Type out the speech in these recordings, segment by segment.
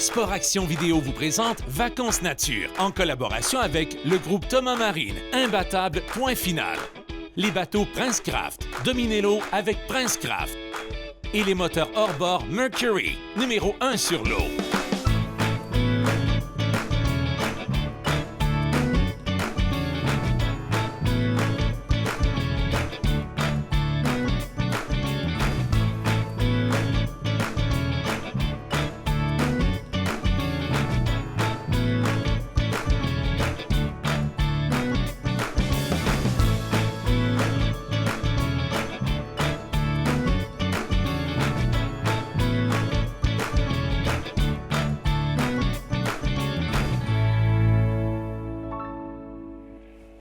Sport Action Vidéo vous présente Vacances Nature en collaboration avec le groupe Thomas Marine, imbattable, point final. Les bateaux Prince Craft, dominez l'eau avec Prince Craft. Et les moteurs hors-bord Mercury, numéro 1 sur l'eau.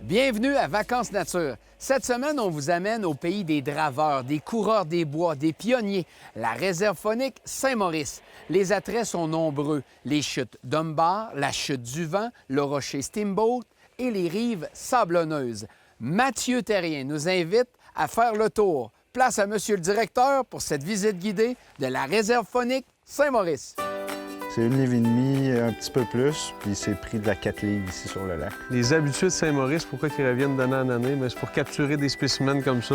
Bienvenue à Vacances Nature. Cette semaine, on vous amène au pays des draveurs, des coureurs des bois, des pionniers, la réserve faunique Saint-Maurice. Les attraits sont nombreux. Les chutes d'Humbar, la chute du Vent, le rocher Steamboat et les rives sablonneuses. Mathieu Terrien nous invite à faire le tour. Place à Monsieur le directeur pour cette visite guidée de la réserve faunique Saint-Maurice. C'est 1,5 livre, un petit peu plus, puis c'est pris de la 4 livres ici sur le lac. Les habitués de Saint-Maurice, pourquoi ils reviennent d'année en année? C'est pour capturer des spécimens comme ça.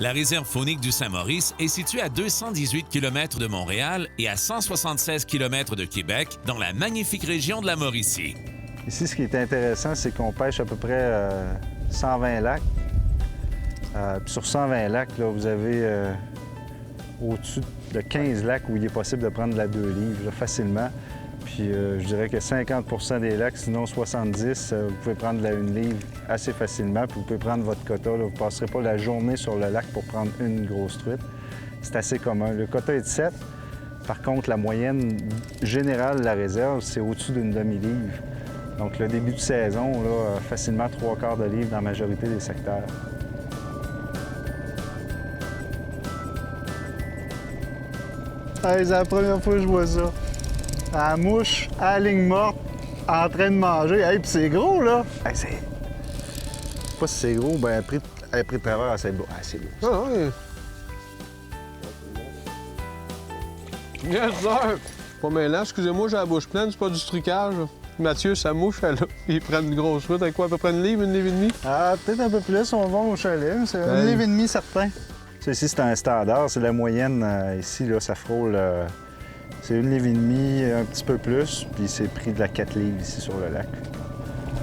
La réserve faunique du Saint-Maurice est située à 218 km de Montréal et à 176 km de Québec, dans la magnifique région de la Mauricie. Ici, ce qui est intéressant, c'est qu'on pêche à peu près 120 lacs. Puis sur 120 lacs, là, vous avez au-dessus de 15 lacs où il est possible de prendre de la 2 livres là, facilement. Puis je dirais que 50 des lacs, sinon 70, vous pouvez prendre de la 1 livre assez facilement. Puis vous pouvez prendre votre quota. Là. Vous ne passerez pas la journée sur le lac pour prendre une grosse truite. C'est assez commun. Le quota est de 7. Par contre, la moyenne générale de la réserve, c'est au-dessus d'une demi-livre. Donc le début de saison, là, facilement 3/4 de livre dans la majorité des secteurs. Hey, c'est la première fois que je vois ça. La mouche à la ligne morte, en train de manger. Hey, puis c'est gros, là! Hey, c'est... Je sais pas si c'est gros, ben pris de travers, c'est beau. Ah, c'est beau. Ah oui. Yes, sir! Pas mêlant, excusez-moi, j'ai la bouche pleine, c'est pas du trucage. Mathieu, sa mouche, elle, il prend une grosse truite. Avec quoi, à peu près 1 livre, 1 livre et demi? Ah, peut-être un peu plus, on va au chalet. C'est 1 livre et demi, certain. Ça, ici, c'est un standard. C'est la moyenne. Ici, là, ça frôle... c'est 1 livre et demi, un petit peu plus. Puis c'est pris de la 4 livres ici sur le lac.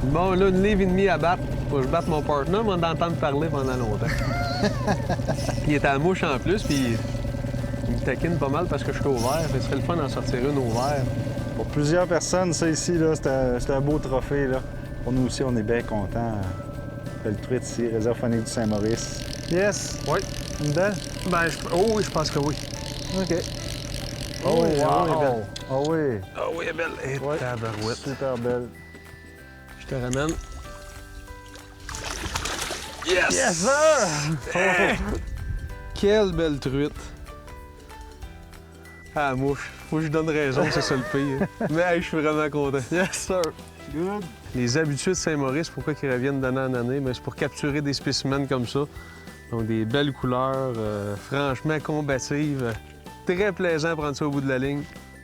Bon, là, 1 livre et demi à battre. Faut que je batte mon partenaire, mais on va entendre parler pendant longtemps. Il est à la mouche en plus, puis il me taquine pas mal parce que je suis au vert. Ce serait le fun d'en sortir une au vert. Pour plusieurs personnes, ça ici, là, c'est un beau trophée. Là. Pour nous aussi, on est bien contents. Belle truite ici, réserve faunique du Saint-Maurice. Yes! Oui. Une belle? Ben, oh oui, je pense que oui. OK. Oh, wow. Elle est belle. Ah oui. Ah oui, elle est belle. Et Ouais. tabarouette. Super belle. Je te ramène. Yes, sir! Hey! Quelle belle truite. Ah, mouche. Faut que je donne raison, c'est ça le pire. Mais hey, je suis vraiment content. Yes, sir! Good. Les habitués de Saint-Maurice, pourquoi ils reviennent d'année en année? C'est pour capturer des spécimens comme ça. Donc, des belles couleurs, franchement combatives. Très plaisant à prendre ça au bout de la ligne.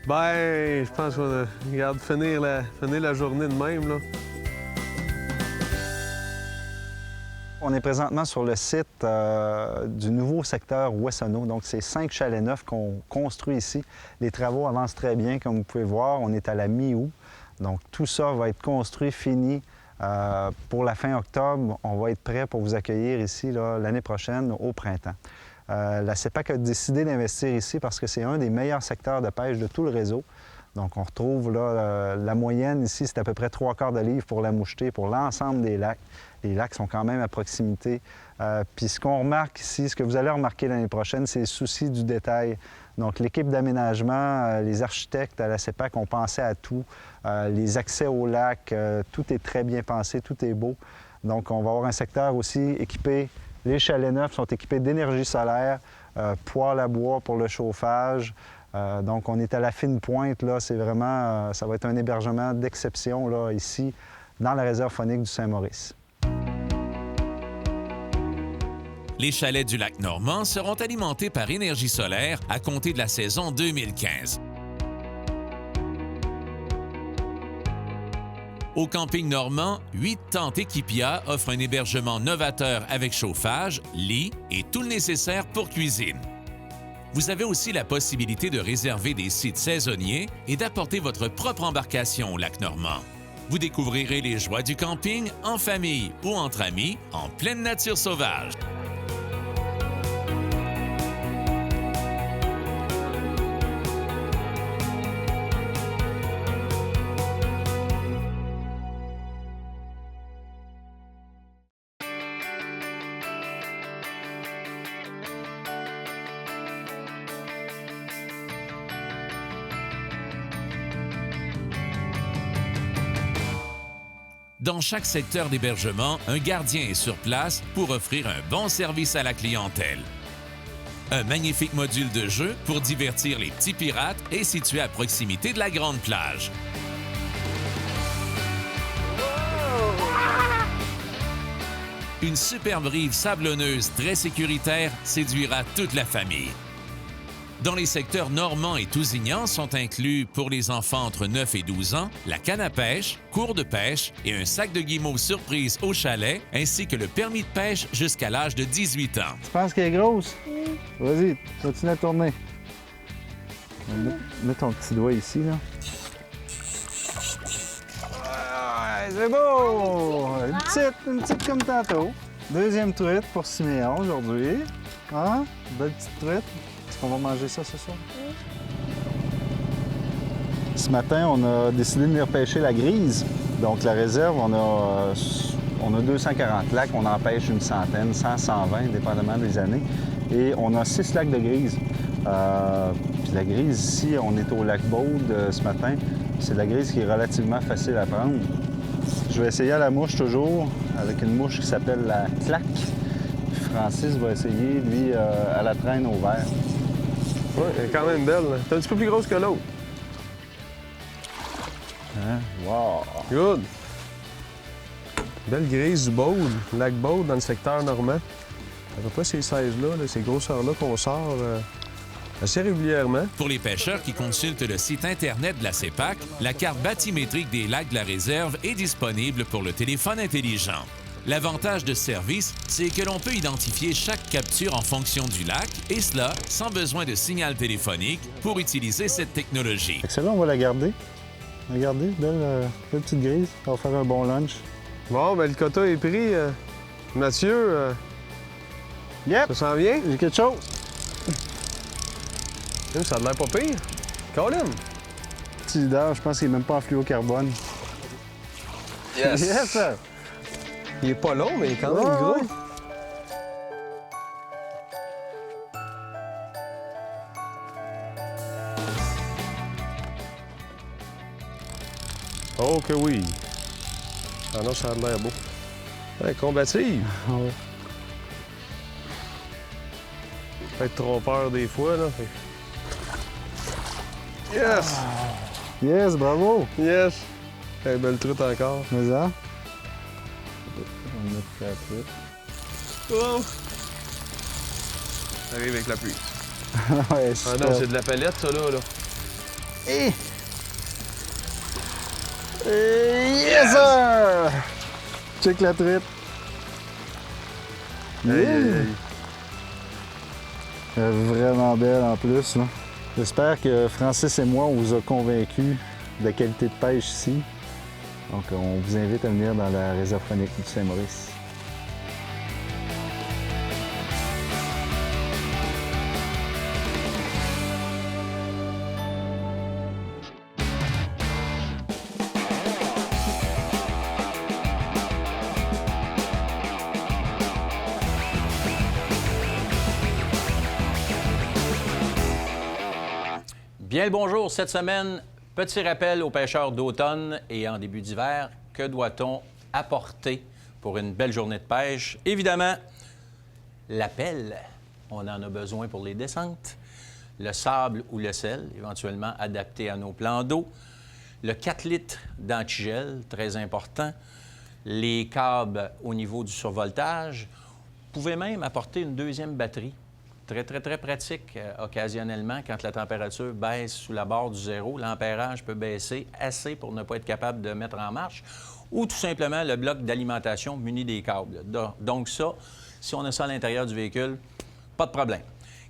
Ben, je pense qu'on a... Regarde, finir la journée de même, là. On est présentement sur le site du nouveau secteur Wessonneau. Donc, c'est 5 chalets neufs qu'on construit ici. Les travaux avancent très bien, comme vous pouvez voir. On est à la mi-août. Donc, tout ça va être construit, fini. Pour la fin octobre, on va être prêt pour vous accueillir ici l'année prochaine, au printemps. La CEPAC a décidé d'investir ici parce que c'est un des meilleurs secteurs de pêche de tout le réseau. Donc, on retrouve là, la moyenne ici, c'est à peu près 3/4 de livre pour la mouchetée, pour l'ensemble des lacs. Les lacs sont quand même à proximité. Puis ce qu'on remarque ici, ce que vous allez remarquer l'année prochaine, c'est le souci du détail. Donc, l'équipe d'aménagement, les architectes à la CEPAC ont pensé à tout. Les accès au lac, tout est très bien pensé, tout est beau. Donc, on va avoir un secteur aussi équipé. Les chalets neufs sont équipés d'énergie solaire, poêle à bois pour le chauffage. Donc, on est à la fine pointe, là. C'est vraiment... ça va être un hébergement d'exception, là, ici, dans la réserve faunique du Saint-Maurice. Les chalets du lac Normand seront alimentés par énergie solaire à compter de la saison 2015. Au camping normand, 8 tentes Équipia offrent un hébergement novateur avec chauffage, lit et tout le nécessaire pour cuisine. Vous avez aussi la possibilité de réserver des sites saisonniers et d'apporter votre propre embarcation au lac Normand. Vous découvrirez les joies du camping en famille ou entre amis, en pleine nature sauvage. Dans chaque secteur d'hébergement, un gardien est sur place pour offrir un bon service à la clientèle. Un magnifique module de jeu pour divertir les petits pirates est situé à proximité de la grande plage. Une superbe rive sablonneuse très sécuritaire séduira toute la famille. Dans les secteurs normands et tousignans sont inclus, pour les enfants entre 9 et 12 ans, la canne à pêche, cours de pêche et un sac de guimauve surprise au chalet, ainsi que le permis de pêche jusqu'à l'âge de 18 ans. Tu penses qu'elle est grosse? Vas-y, continue à tourner. Mets ton petit doigt ici, là. Ouais, c'est beau! Une petite comme tantôt. Deuxième truite pour Siméon aujourd'hui. Hein? Belle petite truite. Est-ce qu'on va manger ça ce soir? Oui. Ce matin, on a décidé de venir pêcher la grise. Donc, la réserve, on a 240 lacs. On en pêche une centaine, 100, 120, dépendamment des années. Et on a 6 lacs de grise. Puis la grise, ici, on est au lac Baude ce matin. C'est de la grise qui est relativement facile à prendre. Je vais essayer à la mouche toujours, avec une mouche qui s'appelle la claque. Francis va essayer, lui, à la traîne au vert. Oui, elle est quand même belle. C'est un petit peu plus grosse que l'autre. Hein? Wow! Good! Belle grise du Baude, lac Baude, dans le secteur normand. À peu près ces sizes-là, ces grosseurs-là qu'on sort assez régulièrement. Pour les pêcheurs qui consultent le site Internet de la CEPAC, la carte bathymétrique des lacs de la réserve est disponible pour le téléphone intelligent. L'avantage de ce service, c'est que l'on peut identifier chaque capture en fonction du lac, et cela sans besoin de signal téléphonique pour utiliser cette technologie. Excellent, on va la garder. Regardez, belle petite grise. On va faire un bon lunch. Bon, ben le quota est pris. Mathieu, Yep! ça sent bien? J'ai quelque chose. Ça a l'air pas pire. Colin! Petit leader, je pense qu'il n'est même pas en fluocarbone. Yes! Yes, sir! Il est pas long, mais il est quand même Ouais, gros. ouais. Oh que oui! Ah non, ça a l'air beau. Ouais, combative! Ouais. Peut-être trompeur des fois, là. Yes! Yes, bravo! Yes! Hey, belle truite encore. Mais ça? On va mettre la truite. Oh! Ça arrive avec la pluie. Ouais, Ah non, c'est de la palette, ça, là. Et... Yes, sir! Check la truite. Hey, hey, hey. Elle est vraiment belle en plus, là. J'espère que Francis et moi, on vous a convaincus de la qualité de pêche ici. Donc, on vous invite à venir dans la réserve faunique du Saint-Maurice. Bien le bonjour. Cette semaine, petit rappel aux pêcheurs d'automne et en début d'hiver. Que doit-on apporter pour une belle journée de pêche? Évidemment, la pelle. On en a besoin pour les descentes. Le sable ou le sel, éventuellement adapté à nos plans d'eau. Le 4 litres d'antigel, très important. Les câbles au niveau du survoltage. Vous pouvez même apporter une deuxième batterie Très, très, très pratique occasionnellement quand la température baisse sous la barre du zéro. L'ampérage peut baisser assez pour ne pas être capable de mettre en marche ou tout simplement le bloc d'alimentation muni des câbles. Donc ça, si on a ça à l'intérieur du véhicule, pas de problème.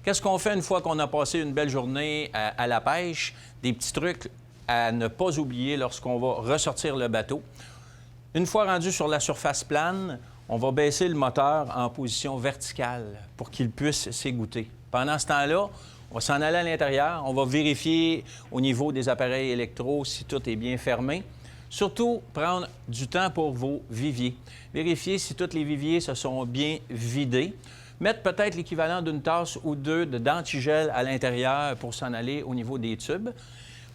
Qu'est-ce qu'on fait une fois qu'on a passé une belle journée à la pêche? Des petits trucs à ne pas oublier lorsqu'on va ressortir le bateau. Une fois rendu sur la surface plane, on va baisser le moteur en position verticale pour qu'il puisse s'égoutter. Pendant ce temps-là, on va s'en aller à l'intérieur. On va vérifier au niveau des appareils électro si tout est bien fermé. Surtout, prendre du temps pour vos viviers. Vérifier si tous les viviers se sont bien vidés. Mettre peut-être l'équivalent d'une tasse ou deux de dentigel à l'intérieur pour s'en aller au niveau des tubes.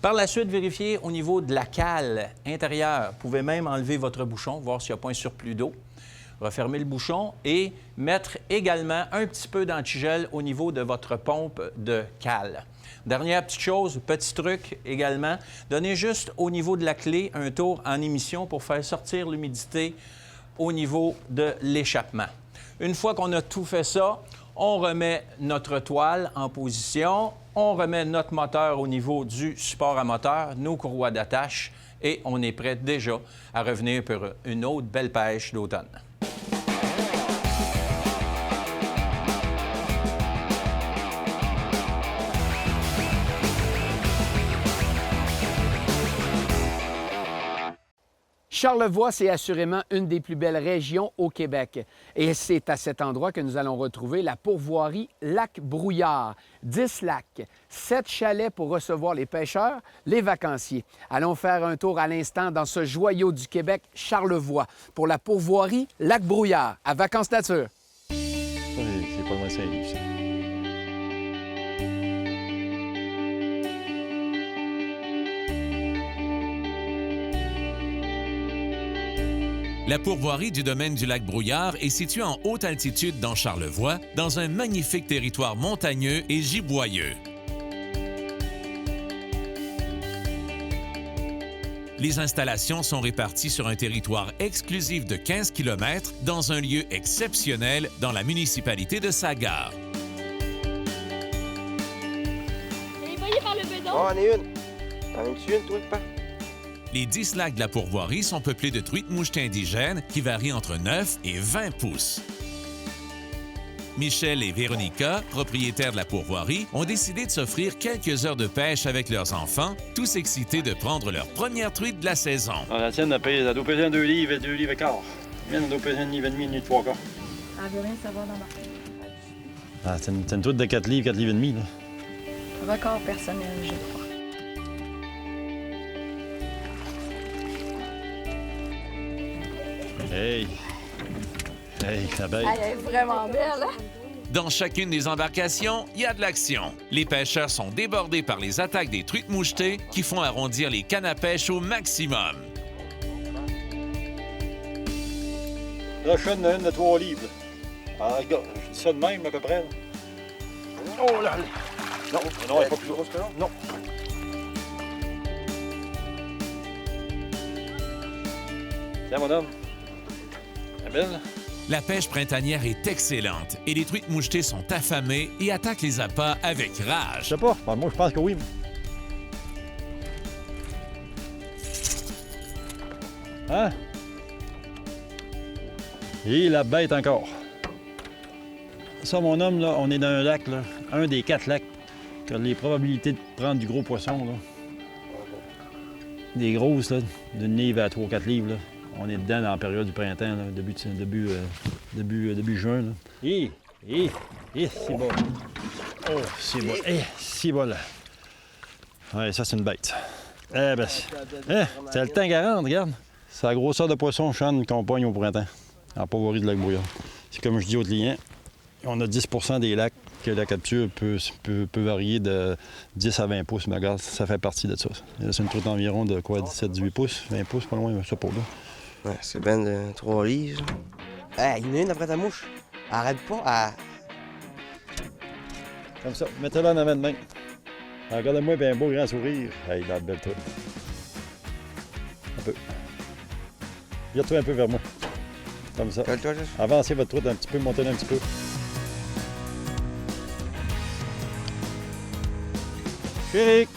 Par la suite, vérifier au niveau de la cale intérieure. Vous pouvez même enlever votre bouchon, voir s'il n'y a pas un surplus d'eau. Refermer le bouchon et mettre également un petit peu d'antigel au niveau de votre pompe de cale. Dernière petite chose, petit truc également, donnez juste au niveau de la clé un tour en émission pour faire sortir l'humidité au niveau de l'échappement. Une fois qu'on a tout fait ça, on remet notre toile en position, on remet notre moteur au niveau du support à moteur, nos courroies d'attache et on est prêt déjà à revenir pour une autre belle pêche d'automne. Charlevoix, c'est assurément une des plus belles régions au Québec. Et c'est à cet endroit que nous allons retrouver la pourvoirie Lac-Brouillard. 10 lacs, 7 chalets pour recevoir les pêcheurs, les vacanciers. Allons faire un tour à l'instant dans ce joyau du Québec, Charlevoix, pour la pourvoirie Lac-Brouillard, à Vacances Nature. C'est pas loin de Saint-Louis, ça. La pourvoirie du domaine du lac Brouillard est située en haute altitude dans Charlevoix, dans un magnifique territoire montagneux et giboyeux. Les installations sont réparties sur un territoire exclusif de 15 km dans un lieu exceptionnel dans la municipalité de Sagard. Et voyez par le bedon. Oh, on est une. T'en as-tu une, toi, pas? Les 10 lacs de la pourvoirie sont peuplés de truites mouchetées indigènes qui varient entre 9 et 20 pouces. Michel et Véronica, propriétaires de la pourvoirie, ont décidé de s'offrir quelques heures de pêche avec leurs enfants, tous excités de prendre leur première truite de la saison. Alors, la tienne, elle doit peser 2 livres et 2 livres et quart. La mienne, elle doit peser 1 livre et demi, 1 livre 3 quarts. Elle veut rien savoir dans ma Ah, c'est une truite de 4 livres et demi, là. record personnel, je crois. Hey! Hey, la bête! Elle est vraiment belle, hein? Dans chacune des embarcations, il y a de l'action. Les pêcheurs sont débordés par les attaques des truites mouchetées qui font arrondir les cannes à pêche au maximum. Là, je suis une de 3 livres. Ah, regarde, je dis ça de même, à peu près. Là. Oh là! Non, non, elle n'est pas plus grosse que là. Non. Tiens, mon homme. Elle est belle? La pêche printanière est excellente et les truites mouchetées sont affamées et attaquent les appâts avec Je rage. sais pas. Moi, je pense que oui. Hein? Et la bête encore. Ça, mon homme, là, on est dans un lac, là, un des 4 lacs qui a les probabilités de prendre du gros poisson. Là. Des grosses, là, d'une livre à 3-4 livres. Là. On est dedans dans la période du printemps, là, début juin. Là. C'est bon. Oh, c'est bon. C'est bon, là. Ouais, ça, c'est une bête. Eh ben, c'est le temps 40, regarde. C'est la grosseur de poisson chane qu'on pogne au printemps, en pourvoirie de Lac-Brouillard. C'est comme je dis aux clients, on a 10 des lacs que la capture peut varier de 10 à 20 pouces. Mais regarde, ça fait partie de ça. C'est une truite d'environ de quoi, 17-18 pouces, 20 pouces, pas loin, ça pour là. Ouais, c'est ben de 3 livres. Hey, il y en a une après ta mouche. Arrête pas à... Comme ça, mettez-la en avant de main. Regardez-moi, bien un beau grand sourire. Hey, la belle truite. Un peu. Vire-toi un peu vers moi. Comme ça. Colle-toi, juste. Avancez votre truite un petit peu, montez-la un petit peu. Eric,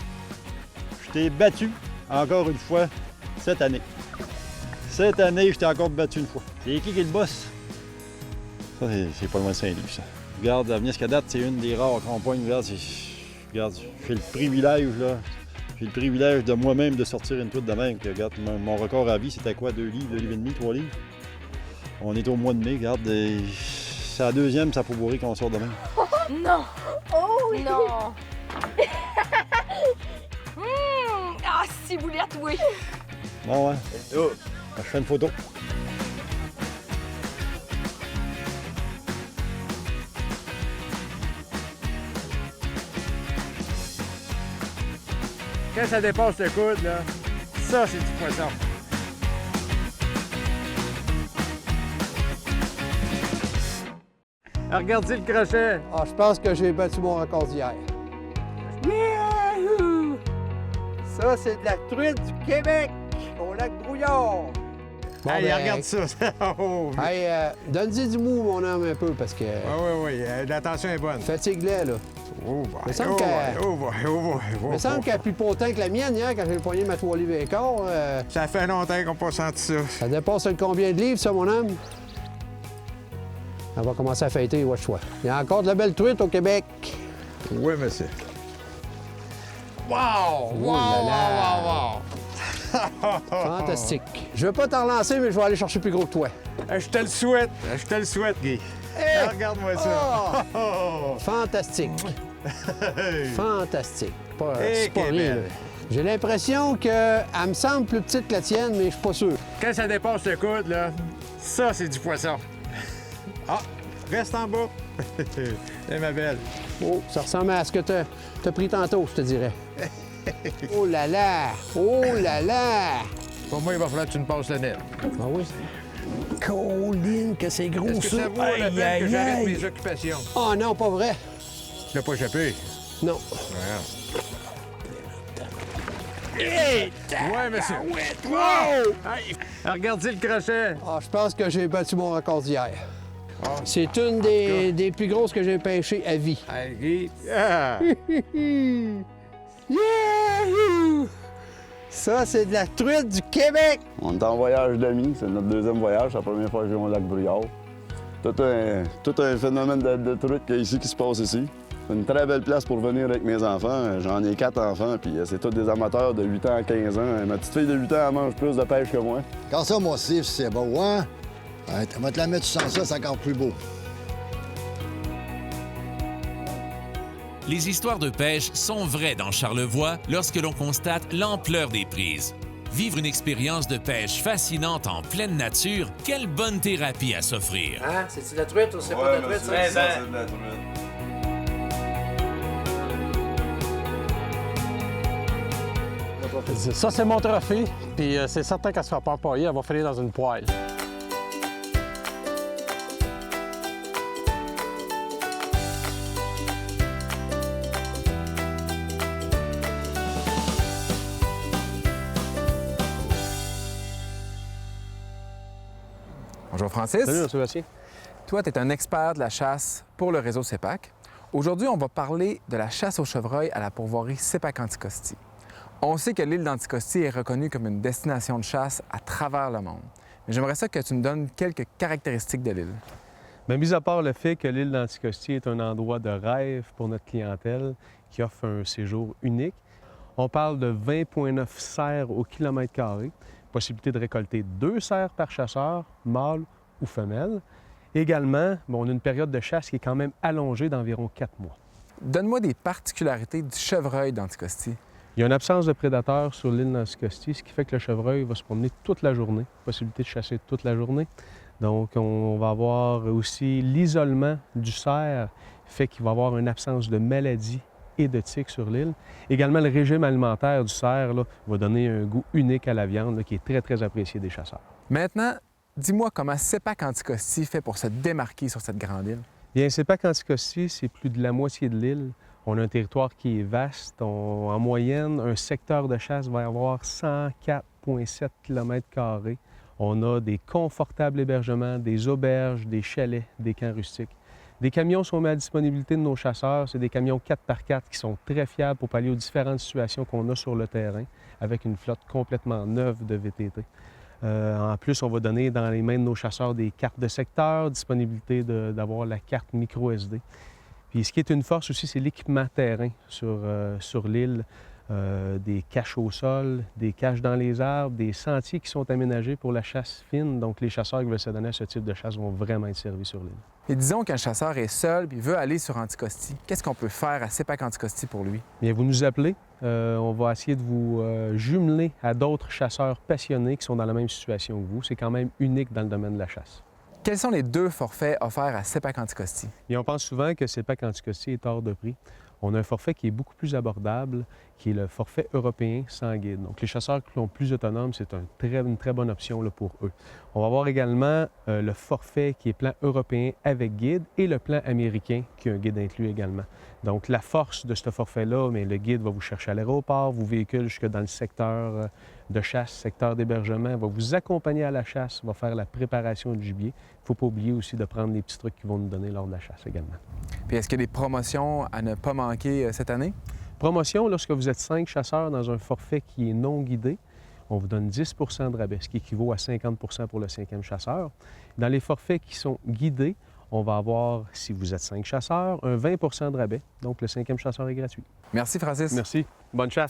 je t'ai battu encore une fois cette année. Cette année, je t'ai encore battu une fois. C'est qui est le boss? Ça, c'est pas loin de Saint-Livre, ça. Regarde, à Venise-Cadate, c'est une des rares campagnes. Regarde, j'ai le privilège, là. J'ai le privilège de moi-même de sortir une truite de même. Puis, regarde, mon record à vie, c'était quoi? 2 livres, 2 livres et demi, 3 livres? On est au mois de mai, regarde. C'est la deuxième, ça pourrait qu'on sort demain. Non! Oh non! Ah, si boulette, oui! Bon, ouais. Je fais une photo. Quand ça dépasse le coude, là, ça, c'est du poisson. Regardez le crochet. Ah, je pense que j'ai battu mon record d'hier. Yahoo! Ça, c'est de la truite du Québec, au lac Brouillard. Bon, Hey, ben, regarde ça! Oh. Hey, donne-y du mou, mon homme, un peu, parce que... Oui, l'attention est bonne. Fatigue-les, là. Oh, Me boy, semble oh, que- boy, oh, boy, Il me semble qu'elle est plus potente que la mienne hier, quand j'ai poigné ma 3 livres et quart. Ça fait longtemps qu'on n'a pas senti ça. Ça dépasse le combien de livres, ça, mon homme? On va commencer à fêter, watch-toi. Il y a encore de la belle truite au Québec. Oui, monsieur. Wow! Wow! Fantastique. Je veux pas t'en relancer, mais je vais aller chercher plus gros que toi. Je te le souhaite, Guy. Regarde-moi ça. Oh! Fantastique. Fantastique. C'est pas qu'elle est rien, belle. là. J'ai l'impression qu'elle me semble plus petite que la tienne, mais je suis pas sûr. Quand ça dépasse le coude, là, ça, c'est du poisson. Ah, reste en bas. Ma belle. Oh, ça ressemble à ce que t'as pris tantôt, je te dirais. Oh là là! Oh là là! Pour moi, il va falloir que tu me passes le nez. Ah oui? Colline, que c'est gros, Est-ce que ça vaut la peine que j'arrête mes occupations? Oh non, pas vrai. Tu l'as pas échappé? Non. Ouais, monsieur. Wow! Hey, regardez le crochet. Ah, je pense que j'ai battu mon record d'hier. C'est une des plus grosses que j'ai pêchées à vie. Hey, Guy. Yahoo! Ça, c'est de la truite du Québec! On est en voyage d'amis, c'est notre deuxième voyage, c'est la première fois que je vais au lac Brouillard. Tout un phénomène de truite qu'il y a ici qui se passe ici. C'est une très belle place pour venir avec mes enfants. J'en ai 4 enfants, puis c'est tous des amateurs de 8 ans à 15 ans. Ma petite fille de 8 ans, elle mange plus de pêche que moi. Quand ça, moi aussi, c'est beau, hein? Ouais, tu vas te la mettre, tu sens ça, c'est encore plus beau. Les histoires de pêche sont vraies dans Charlevoix lorsque l'on constate l'ampleur des prises. Vivre une expérience de pêche fascinante en pleine nature, quelle bonne thérapie à s'offrir. Hein? C'est-tu de la truite ou c'est pas de la truite, ça? c'est de la truite. Ça, c'est mon trophée, puis c'est certain qu'elle se fera pas empailler, elle va finir dans une poêle. Bonjour Francis. Salut, Sébastien. Toi, tu es un expert de la chasse pour le réseau CEPAC. Aujourd'hui, on va parler de la chasse au chevreuil à la pourvoirie CEPAC-Anticosti. On sait que l'île d'Anticosti est reconnue comme une destination de chasse à travers le monde. Mais j'aimerais ça que tu me donnes quelques caractéristiques de l'île. Bien, mis à part le fait que l'île d'Anticosti est un endroit de rêve pour notre clientèle qui offre un séjour unique, on parle de 20,9 cerfs au kilomètre carré, possibilité de récolter 2 cerfs par chasseur, mâle ou femelle. Également, on a une période de chasse qui est quand même allongée d'environ 4 mois. Donne-moi des particularités du chevreuil d'Anticosti. Il y a une absence de prédateurs sur l'île d'Anticosti, ce qui fait que le chevreuil va se promener toute la journée, possibilité de chasser toute la journée. Donc, on va avoir aussi l'isolement du cerf, fait qu'il va y avoir une absence de maladies et de tiques sur l'île. Également, le régime alimentaire du cerf là, va donner un goût unique à la viande là, qui est très, très apprécié des chasseurs. Maintenant, dis-moi comment CEPAC-Anticosti fait pour se démarquer sur cette grande île. Bien, CEPAC-Anticosti, c'est plus de la moitié de l'île. On a un territoire qui est vaste. En moyenne, un secteur de chasse va avoir 104,7 km². On a des confortables hébergements, des auberges, des chalets, des camps rustiques. Des camions sont mis à la disponibilité de nos chasseurs. C'est des camions 4x4 qui sont très fiables pour pallier aux différentes situations qu'on a sur le terrain avec une flotte complètement neuve de VTT. En plus, on va donner dans les mains de nos chasseurs des cartes de secteur, disponibilité d'avoir la carte micro SD. Puis ce qui est une force aussi, c'est l'équipement terrain sur l'île. Des caches au sol, des caches dans les arbres, des sentiers qui sont aménagés pour la chasse fine. Donc, les chasseurs qui veulent se donner à ce type de chasse vont vraiment être servis sur l'île. Et disons qu'un chasseur est seul et veut aller sur Anticosti. Qu'est-ce qu'on peut faire à CEPAC Anticosti pour lui? Bien, vous nous appelez. On va essayer de vous jumeler à d'autres chasseurs passionnés qui sont dans la même situation que vous. C'est quand même unique dans le domaine de la chasse. Quels sont les 2 forfaits offerts à CEPAC Anticosti? Bien, on pense souvent que CEPAC Anticosti est hors de prix. On a un forfait qui est beaucoup plus abordable, qui est le forfait européen sans guide. Donc, les chasseurs qui sont plus autonomes, c'est une très bonne option là, pour eux. On va avoir également le forfait qui est plan européen avec guide et le plan américain qui a un guide inclus également. Donc, la force de ce forfait-là, mais le guide va vous chercher à l'aéroport, vous véhicule jusque dans le secteur de chasse, secteur d'hébergement, va vous accompagner à la chasse, va faire la préparation du gibier. Il ne faut pas oublier aussi de prendre les petits trucs qu'ils vont nous donner lors de la chasse également. Puis est-ce qu'il y a des promotions à ne pas manquer cette année? Promotion, lorsque vous êtes 5 chasseurs dans un forfait qui est non guidé, on vous donne 10 de rabais, ce qui équivaut à 50 pour le 5e chasseur. Dans les forfaits qui sont guidés, on va avoir, si vous êtes 5 chasseurs, un 20 de rabais. Donc, le 5e chasseur est gratuit. Merci, Francis. Merci. Bonne chasse.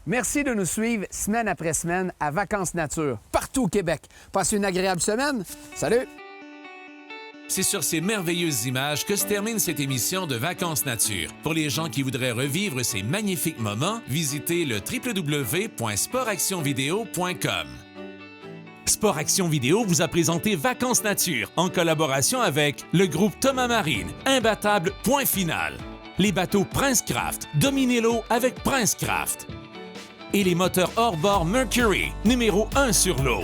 Merci de nous suivre semaine après semaine à Vacances Nature, partout au Québec. Passez une agréable semaine. Salut! C'est sur ces merveilleuses images que se termine cette émission de Vacances Nature. Pour les gens qui voudraient revivre ces magnifiques moments, visitez le www.sportactionvideo.com. Sport Action Vidéo vous a présenté Vacances Nature en collaboration avec le groupe Thomas Marine, imbattable, point final. Les bateaux Princecraft, dominez l'eau avec Princecraft. Et les moteurs hors-bord Mercury, numéro 1 sur l'eau.